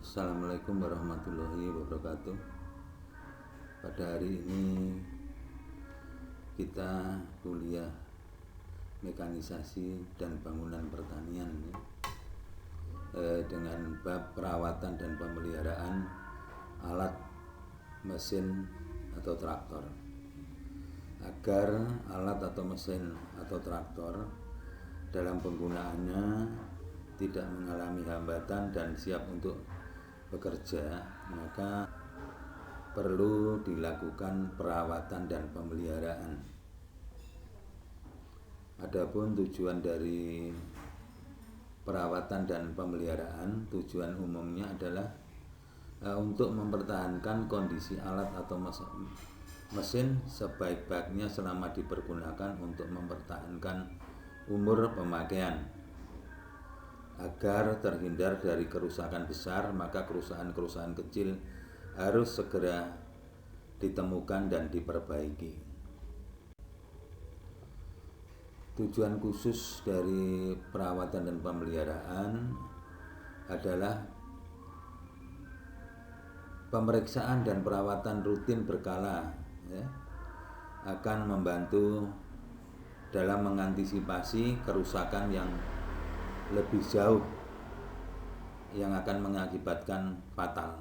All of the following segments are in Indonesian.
Assalamualaikum warahmatullahi wabarakatuh. Pada hari ini kita kuliah mekanisasi dan bangunan pertanian dengan bab perawatan dan pemeliharaan alat mesin atau traktor, agar alat atau mesin atau traktor dalam penggunaannya tidak mengalami hambatan dan siap untuk bekerja, maka perlu dilakukan perawatan dan pemeliharaan. Adapun tujuan dari perawatan dan pemeliharaan, tujuan umumnya adalah untuk mempertahankan kondisi alat atau mesin sebaik-baiknya selama dipergunakan untuk mempertahankan umur pemakaian. Agar terhindar dari kerusakan besar, maka kerusakan-kerusakan kecil harus segera ditemukan dan diperbaiki. Tujuan khusus dari perawatan dan pemeliharaan adalah pemeriksaan dan perawatan rutin berkala, akan membantu dalam mengantisipasi kerusakan yang lebih jauh yang akan mengakibatkan fatal.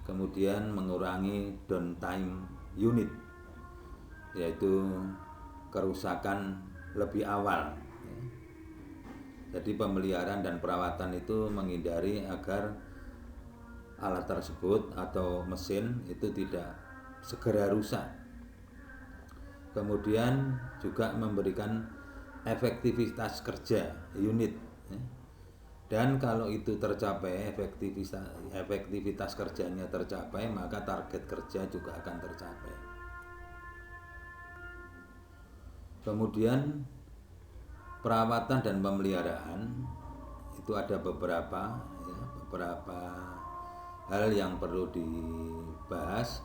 Kemudian mengurangi downtime unit, yaitu kerusakan lebih awal. Jadi pemeliharaan dan perawatan itu menghindari agar alat tersebut atau mesin itu tidak segera rusak. Kemudian juga memberikan efektivitas kerja unit, dan kalau itu tercapai, efektivitas kerjanya tercapai, maka target kerja juga akan tercapai. Kemudian perawatan dan pemeliharaan itu ada beberapa hal yang perlu dibahas.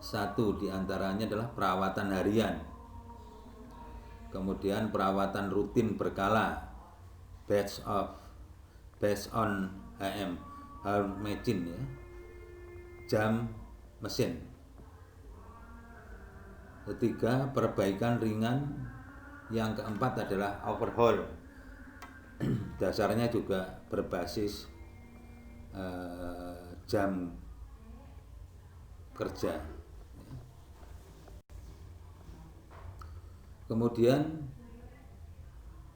Satu diantaranya adalah perawatan harian, kemudian perawatan rutin berkala based on hour machine, jam mesin. Ketiga, perbaikan ringan. Yang keempat adalah overhaul. Dasarnya juga berbasis jam kerja. Kemudian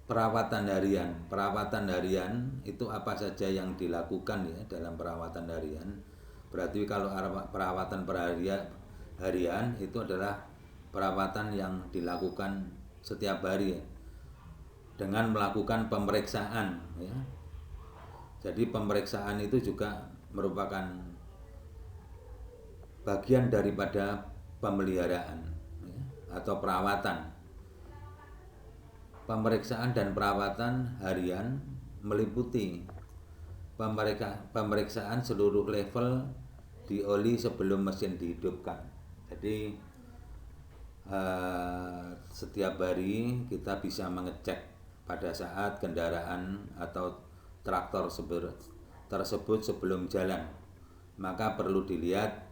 perawatan harian itu apa saja yang dilakukan dalam perawatan harian. Berarti kalau perawatan harian itu adalah perawatan yang dilakukan setiap hari dengan melakukan pemeriksaan. Jadi pemeriksaan itu juga merupakan bagian daripada pemeliharaan atau perawatan. Pemeriksaan dan perawatan harian meliputi pemeriksaan seluruh level di oli sebelum mesin dihidupkan. Jadi setiap hari kita bisa mengecek pada saat kendaraan atau traktor tersebut sebelum jalan, maka perlu dilihat,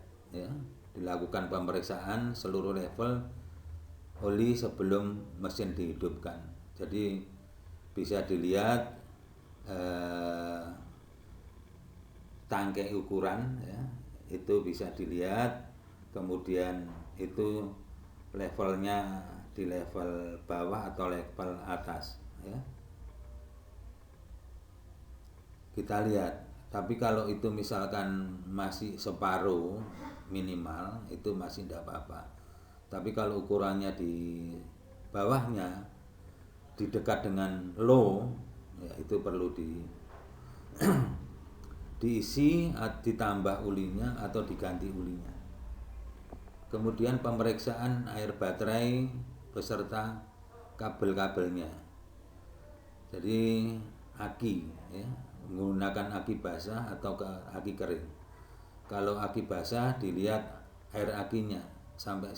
dilakukan pemeriksaan seluruh level oli sebelum mesin dihidupkan. Jadi bisa dilihat tangkai ukuran, itu bisa dilihat, kemudian itu levelnya di level bawah atau level atas, kita lihat. Tapi kalau itu misalkan masih separuh minimal, itu masih tidak apa-apa. Tapi kalau ukurannya di bawahnya, di dekat dengan low, itu perlu diisi, ditambah ulinya atau diganti ulinya. Kemudian pemeriksaan air baterai beserta kabel-kabelnya. Jadi aki, menggunakan aki basah atau aki kering. Kalau aki basah dilihat air akinya sampai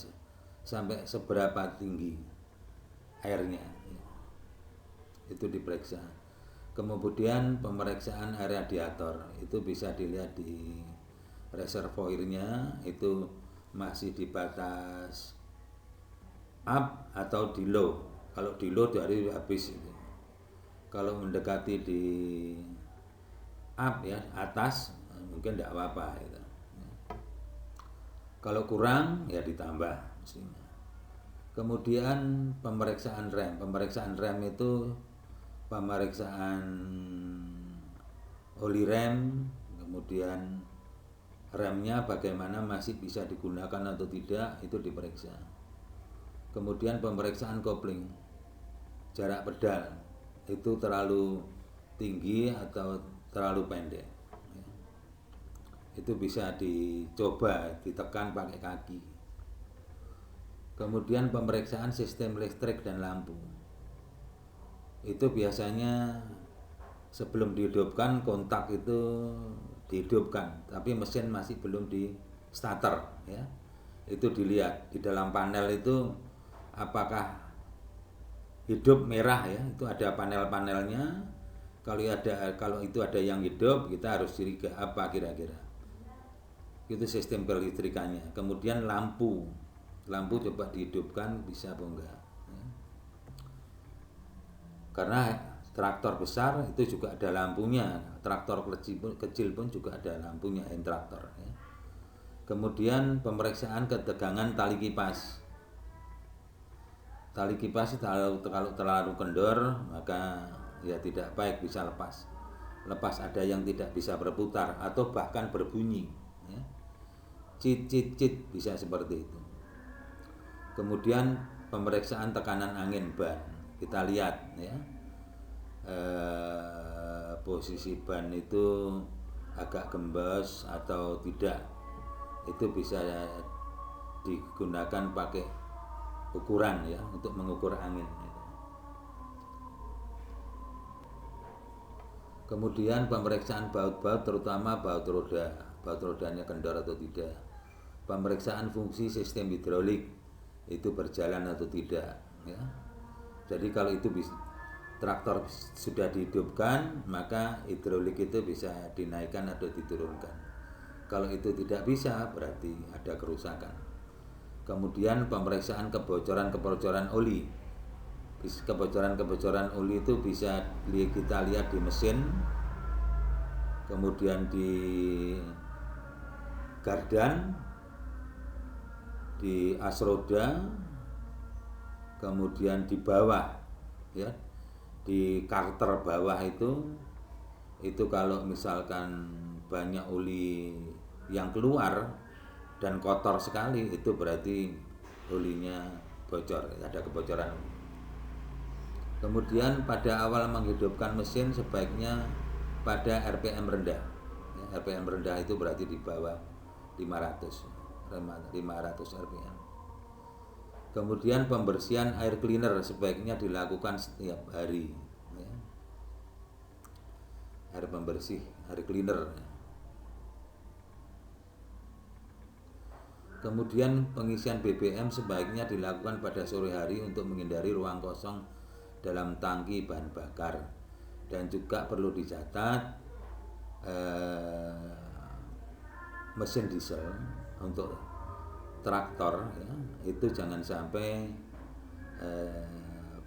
seberapa tinggi airnya, itu diperiksa. Kemudian pemeriksaan air radiator itu bisa dilihat di reservoirnya itu masih di batas up atau di low. Kalau di low dari habis itu. Kalau mendekati di up ya atas mungkin tidak apa-apa gitu. Kalau kurang ya ditambah mestinya. Kemudian pemeriksaan rem. Pemeriksaan rem itu pemeriksaan oli rem, kemudian remnya bagaimana masih bisa digunakan atau tidak itu diperiksa. Kemudian pemeriksaan kopling, jarak pedal itu terlalu tinggi atau terlalu pendek. Itu bisa dicoba ditekan pakai kaki. Kemudian pemeriksaan sistem listrik dan lampu. Itu biasanya sebelum dihidupkan kontak itu dihidupkan, tapi mesin masih belum di starter ya. Itu dilihat di dalam panel itu apakah hidup merah ya, itu ada panel-panelnya. Kalau itu ada yang hidup, kita harus curiga apa kira-kira. Itu sistem kelistrikannya. Kemudian lampu coba dihidupkan bisa apa enggak ya. Karena traktor besar itu juga ada lampunya, traktor kecil pun juga ada lampunya, hand traktor ya. Kemudian pemeriksaan ketegangan tali kipas. Tali kipas kalau terlalu kendor maka ya tidak baik, bisa lepas. Ada yang tidak bisa berputar atau bahkan berbunyi ya. Cit cit cit bisa seperti itu. Kemudian pemeriksaan tekanan angin ban, kita lihat ya, posisi ban itu agak gembos atau tidak, itu bisa digunakan pakai ukuran ya untuk mengukur angin. Kemudian pemeriksaan baut-baut, terutama baut rodanya kendor atau tidak. Pemeriksaan fungsi sistem hidrolik itu berjalan atau tidak ya. Jadi kalau itu traktor sudah dihidupkan, maka hidrolik itu bisa dinaikkan atau diturunkan. Kalau itu tidak bisa, berarti ada kerusakan. Kemudian pemeriksaan kebocoran oli. Kebocoran oli itu bisa kita lihat di mesin, kemudian di gardan, di as roda, kemudian di bawah ya, di karter bawah itu kalau misalkan banyak oli yang keluar dan kotor sekali, itu berarti olinya bocor, ada kebocoran. Kemudian pada awal menghidupkan mesin sebaiknya pada RPM rendah ya, RPM rendah itu berarti di bawah 500 RPM. Kemudian pembersihan air cleaner sebaiknya dilakukan setiap hari ya. Air pembersih, air cleaner ya. Kemudian pengisian BBM sebaiknya dilakukan pada sore hari untuk menghindari ruang kosong dalam tangki bahan bakar. Dan juga perlu dicatat mesin diesel untuk traktor ya, itu jangan sampai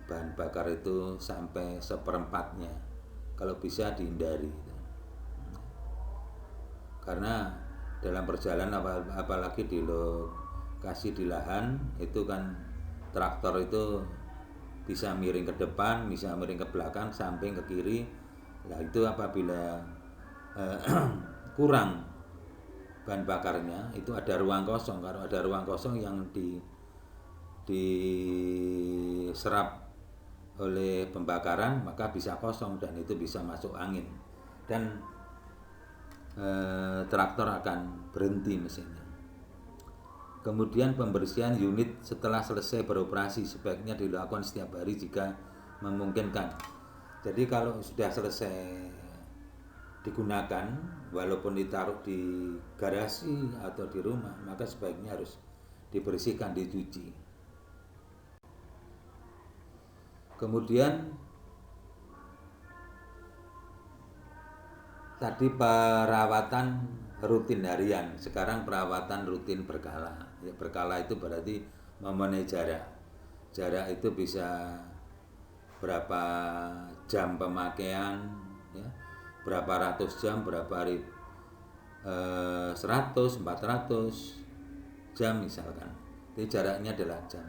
bahan bakar itu sampai seperempatnya, kalau bisa dihindari karena dalam perjalanan apalagi di lokasi di lahan itu kan traktor itu bisa miring ke depan, bisa miring ke belakang, samping, ke kiri. Nah itu apabila kurang bahan bakarnya, itu ada ruang kosong. Kalau ada ruang kosong yang diserap oleh pembakaran, maka bisa kosong dan itu bisa masuk angin dan traktor akan berhenti mesinnya. Kemudian pembersihan unit setelah selesai beroperasi sebaiknya dilakukan setiap hari jika memungkinkan. Jadi kalau sudah selesai digunakan, walaupun ditaruh di garasi atau di rumah, maka sebaiknya harus dibersihkan, dicuci. Kemudian tadi perawatan rutin harian, sekarang perawatan rutin berkala. Ya, berkala itu berarti memenuhi jarak. Jarak itu bisa berapa jam pemakaian, ya, berapa ratus jam, berapa ribu, 100, 400 jam misalkan. Jadi jaraknya adalah jam.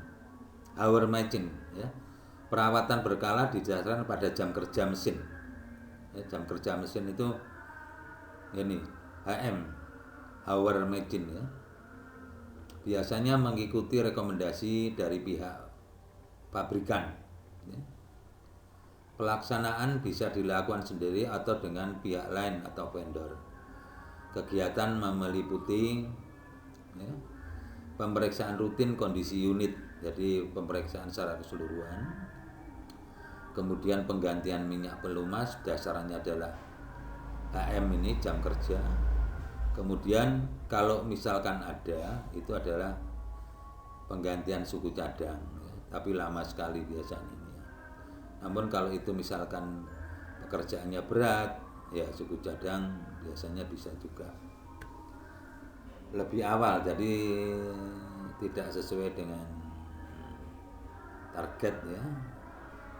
Hour matching, ya. Perawatan berkala dijelaskan pada jam kerja mesin. Ya, jam kerja mesin itu ini HM, hour matching, ya. Biasanya mengikuti rekomendasi dari pihak pabrikan. Ya. Pelaksanaan bisa dilakukan sendiri atau dengan pihak lain atau vendor. Kegiatan meliputi, ya, pemeriksaan rutin kondisi unit, jadi pemeriksaan secara keseluruhan. Kemudian penggantian minyak pelumas, dasarnya adalah HM ini jam kerja. Kemudian kalau misalkan ada, itu adalah penggantian suku cadang, ya, tapi lama sekali biasanya ini, ya. Namun kalau itu misalkan pekerjaannya berat, ya suku cadang biasanya bisa juga lebih awal, jadi tidak sesuai dengan target, ya.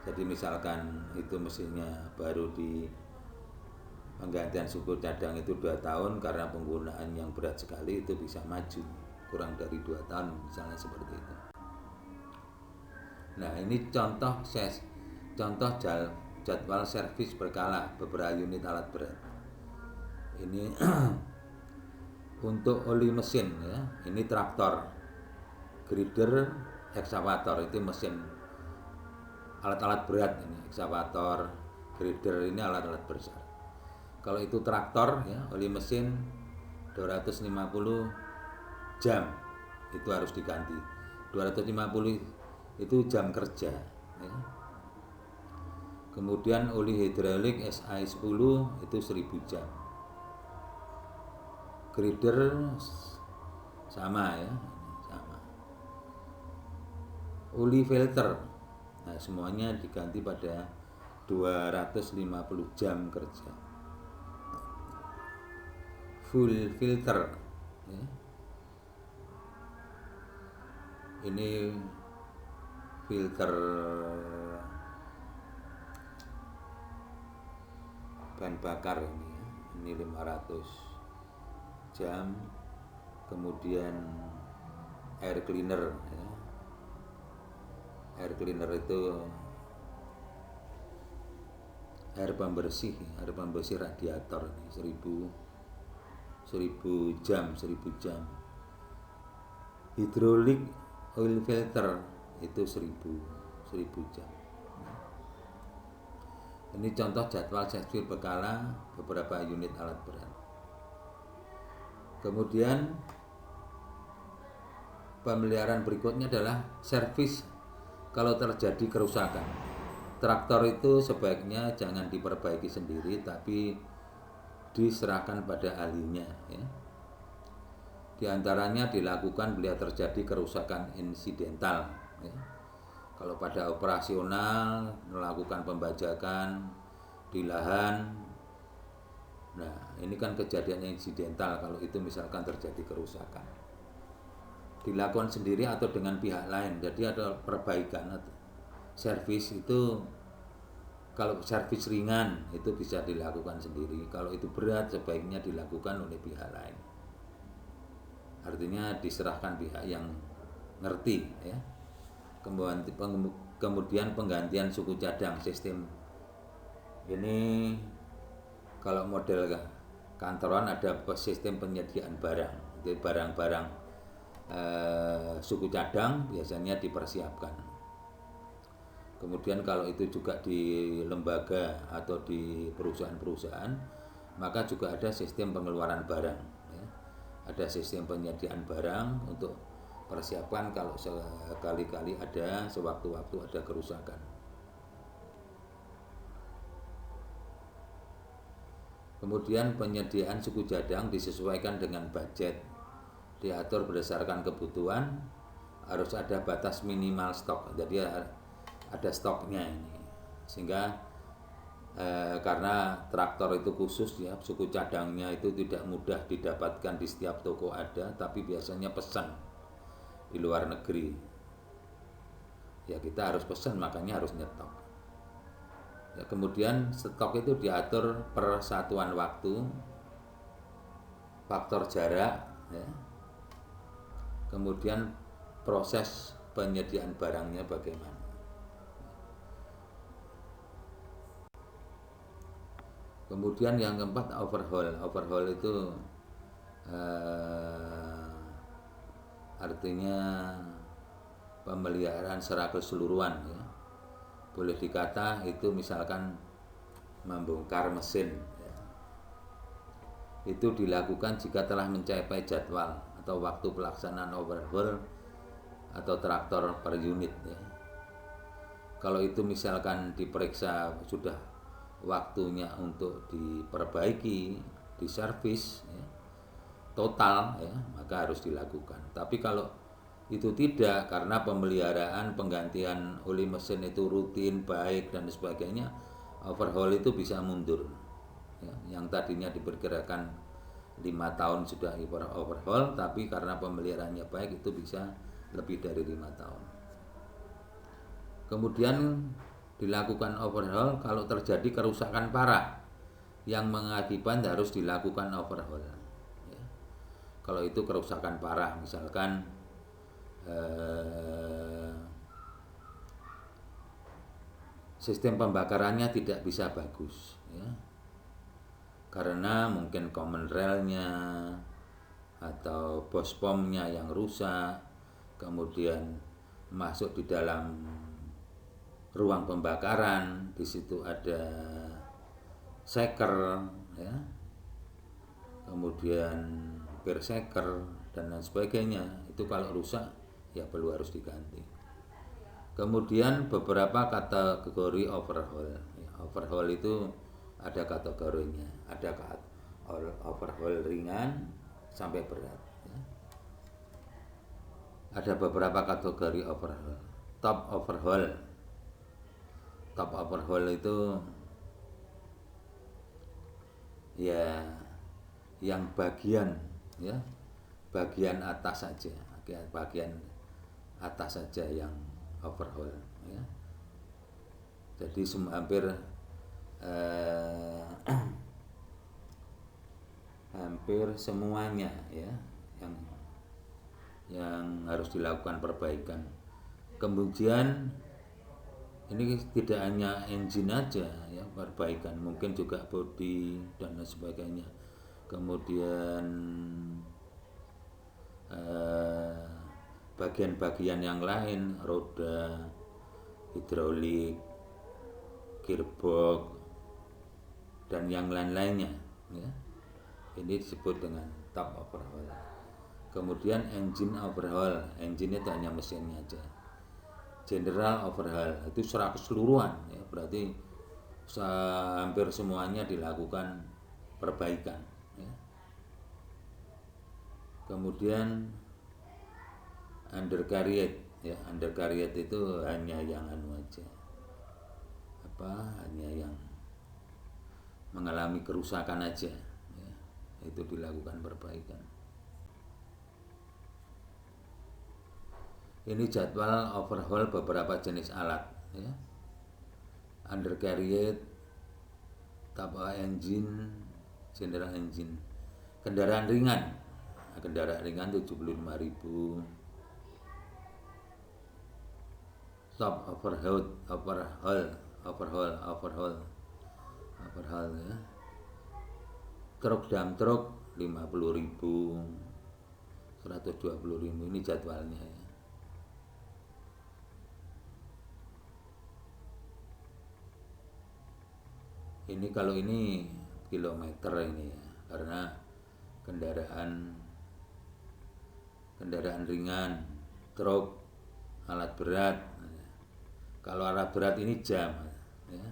Jadi misalkan itu mesinnya baru di penggantian suku cadang itu 2 tahun, karena penggunaan yang berat sekali itu bisa maju kurang dari 2 tahun misalnya seperti itu. Nah, ini contoh jadwal servis berkala beberapa unit alat berat. Ini untuk oli mesin, ya. Ini traktor, grader, ekskavator, itu mesin alat-alat berat ini. Ekskavator, grader ini alat-alat besar. Kalau itu traktor, ya, oli mesin 250 jam itu harus diganti. 250 itu jam kerja, ya. Kemudian oli hidrolik SI10 itu 1000 jam. Grader sama, ya, sama. Oli filter, nah semuanya diganti pada 250 jam kerja. Full filter, ya. Ini filter bahan bakar ini, ya. Ini 500 jam. Kemudian air cleaner, ya. Air cleaner itu air pembersih radiator ini 1000 jam. Hidrolik oil filter itu 1000 jam. Ini contoh jadwal servis berkala beberapa unit alat berat. Kemudian pemeliharaan berikutnya adalah servis kalau terjadi kerusakan. Traktor itu sebaiknya jangan diperbaiki sendiri, tapi diserahkan pada ahlinya, ya. Di antaranya dilakukan bila terjadi kerusakan insidental, ya. Kalau pada operasional melakukan pembajakan di lahan, nah ini kan kejadian insidental. Kalau itu misalkan terjadi kerusakan, dilakukan sendiri atau dengan pihak lain. Jadi ada perbaikan atau servis itu. Kalau servis ringan itu bisa dilakukan sendiri. Kalau itu berat sebaiknya dilakukan oleh pihak lain. Artinya diserahkan pihak yang ngerti, ya. Kemudian penggantian suku cadang sistem. Ini kalau model kantoran ada sistem penyediaan barang. Jadi barang-barang suku cadang biasanya dipersiapkan. Kemudian kalau itu juga di lembaga atau di perusahaan-perusahaan, maka juga ada sistem pengeluaran barang, ya. Ada sistem penyediaan barang untuk persiapan kalau sekali-kali ada, sewaktu-waktu ada kerusakan. Kemudian penyediaan suku cadang disesuaikan dengan budget, diatur berdasarkan kebutuhan, harus ada batas minimal stok. Jadi ada stoknya ini, sehingga karena traktor itu khusus ya, suku cadangnya itu tidak mudah didapatkan di setiap toko ada, tapi biasanya pesan di luar negeri. Ya kita harus pesan, makanya harus nyetok. Ya, kemudian stok itu diatur per satuan waktu, faktor jarak, ya. Kemudian proses penyediaan barangnya bagaimana. Kemudian yang keempat overhaul. Overhaul itu artinya pemeliharaan secara keseluruhan ya. Boleh dikata itu misalkan membongkar mesin ya. Itu dilakukan jika telah mencapai jadwal atau waktu pelaksanaan overhaul atau traktor per unit ya. Kalau itu misalkan diperiksa sudah waktunya untuk diperbaiki, diservis ya, total ya, maka harus dilakukan. Tapi kalau itu tidak, karena pemeliharaan penggantian oli mesin itu rutin, baik dan sebagainya, overhaul itu bisa mundur ya. Yang tadinya diperkirakan 5 tahun sudah overhaul, tapi karena pemeliharaannya baik itu bisa lebih dari 5 tahun. Kemudian dilakukan overhaul kalau terjadi kerusakan parah yang mengakibatkan harus dilakukan overhaul ya. Kalau itu kerusakan parah, misalkan sistem pembakarannya tidak bisa bagus ya, karena mungkin common railnya atau bospomnya yang rusak, kemudian masuk di dalam ruang pembakaran, di situ ada seker ya, kemudian berseker dan lain sebagainya. Itu kalau rusak ya perlu harus diganti. Kemudian beberapa kategori overhaul ya, overhaul itu ada kategorinya, ada overhaul ringan sampai berat ya. Ada beberapa kategori overhaul. Top overhaul itu ya yang bagian ya, bagian atas saja, bagian atas saja yang overhaul ya. Jadi hampir semuanya ya yang harus dilakukan perbaikan. Kemudian ini tidak hanya engine aja ya perbaikan, mungkin juga bodi dan lain sebagainya. Kemudian bagian-bagian yang lain, roda, hidrolik, gearbox dan yang lain-lainnya ya. Ini disebut dengan top overhaul. Kemudian engine overhaul, engine itu hanya mesinnya aja. General overhaul itu secara keseluruhan ya, berarti hampir semuanya dilakukan perbaikan ya. Kemudian undercarriage ya, undercarriage itu hanya yang aja, hanya yang mengalami kerusakan aja ya, itu dilakukan perbaikan. Ini jadwal overhaul beberapa jenis alat ya. Undercarriage, top engine, general engine. Kendaraan ringan. Nah, kendaraan ringan 75.000. Top overhaul ya. Truk dump truck 50.000, 120.000, ini jadwalnya ya. Ini kalau ini kilometer ini ya, karena kendaraan ringan, truk, alat berat. Kalau alat berat ini jam ya.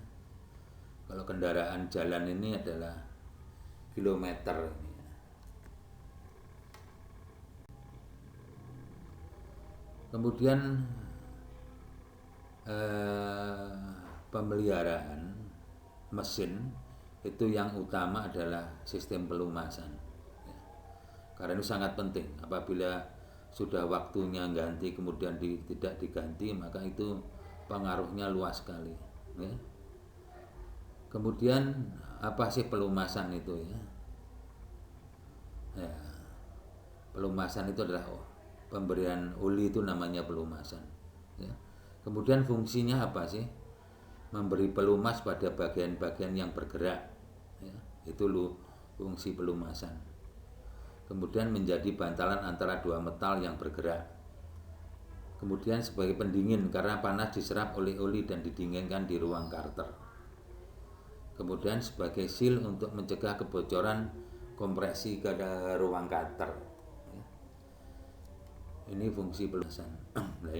Kalau kendaraan jalan ini adalah kilometer ini ya. Kemudian pemeliharaan mesin itu yang utama adalah sistem pelumasan. Ya. Karena itu sangat penting. Apabila sudah waktunya ganti kemudian tidak diganti, maka itu pengaruhnya luas sekali. Ya. Kemudian apa sih pelumasan itu ya? Ya, pelumasan itu adalah pemberian oli, itu namanya pelumasan. Ya. Kemudian fungsinya apa sih? Memberi pelumas pada bagian-bagian yang bergerak. Ya, itu fungsi pelumasan. Kemudian menjadi bantalan antara dua metal yang bergerak. Kemudian sebagai pendingin karena panas diserap oleh oli dan didinginkan di ruang karter. Kemudian sebagai seal untuk mencegah kebocoran kompresi ke ruang karter. Ya. Ini fungsi pelumasan. Nah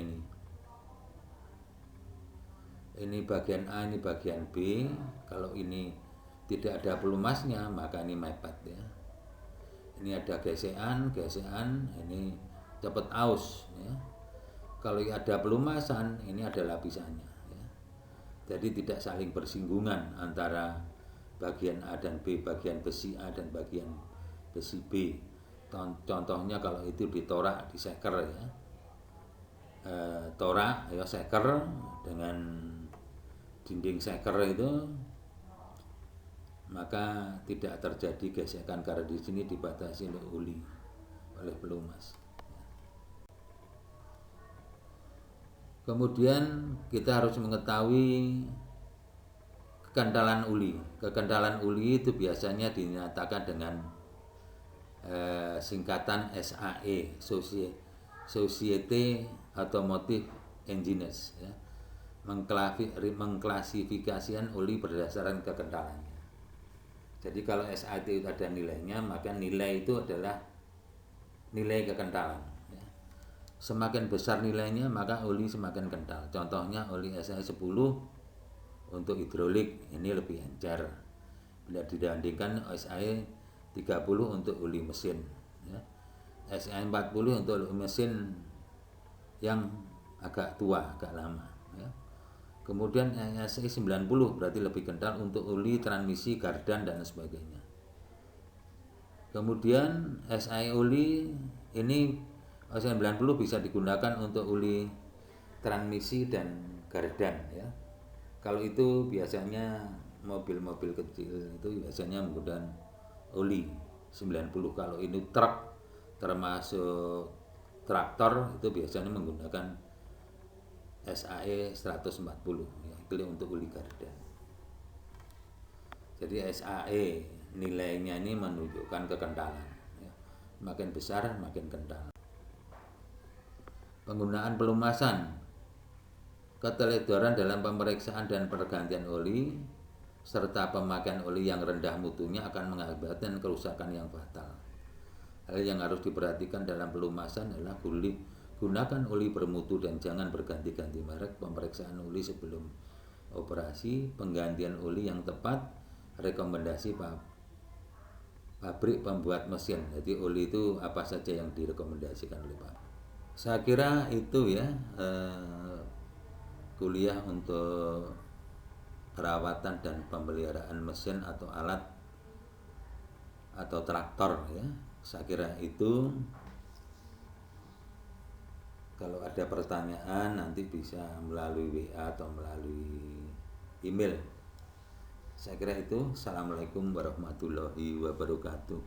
ini bagian A, ini bagian B. Kalau ini tidak ada pelumasnya maka ini mepet ya. Ini ada gesekan, ini cepat aus ya. Kalau ada pelumasan, ini ada lapisannya ya. Jadi tidak saling bersinggungan antara bagian A dan B, bagian besi A dan bagian besi B. Contohnya kalau itu ditorak, diseker ya. Torak ya, seker dengan dinding seker itu, maka tidak terjadi gesekan karena di sini dibatasi oleh oli, oleh pelumas. Kemudian kita harus mengetahui kekentalan uli. Kekentalan uli itu biasanya dinyatakan dengan singkatan SAE, Society Automotive Engineers ya. Mengklasifikasikan oli berdasarkan kekentalannya. Jadi kalau SAT itu ada nilainya, maka nilai itu adalah nilai kekentalan ya. Semakin besar nilainya maka oli semakin kental. Contohnya oli SAE 10 untuk hidrolik ini lebih encer bila dibandingkan SAE 30 untuk oli mesin ya. SAE 40 untuk oli mesin yang agak tua, agak lama ya. Kemudian SAE 90 berarti lebih kental untuk oli transmisi, gardan dan sebagainya. Kemudian SAE oli ini SAE 90 bisa digunakan untuk oli transmisi dan gardan ya. Kalau itu biasanya mobil-mobil kecil itu biasanya menggunakan oli 90. Kalau ini truk termasuk traktor itu biasanya menggunakan SAE 140 ya, itu untuk oli gardan. Jadi SAE nilainya ini menunjukkan kekentalan ya. Makin besar makin kental. Penggunaan pelumasan, keteledoran dalam pemeriksaan dan pergantian oli serta pemakaian oli yang rendah mutunya akan mengakibatkan kerusakan yang fatal. Hal yang harus diperhatikan dalam pelumasan adalah gunakan oli bermutu dan jangan berganti-ganti merek, pemeriksaan oli sebelum operasi, penggantian oli yang tepat, rekomendasi pabrik pembuat mesin. Jadi oli itu apa saja yang direkomendasikan oleh Pak. Saya kira itu ya kuliah untuk perawatan dan pemeliharaan mesin atau alat atau traktor ya. Saya kira itu. Kalau ada pertanyaan nanti bisa melalui WA atau melalui email. Saya kira itu. Assalamualaikum warahmatullahi wabarakatuh.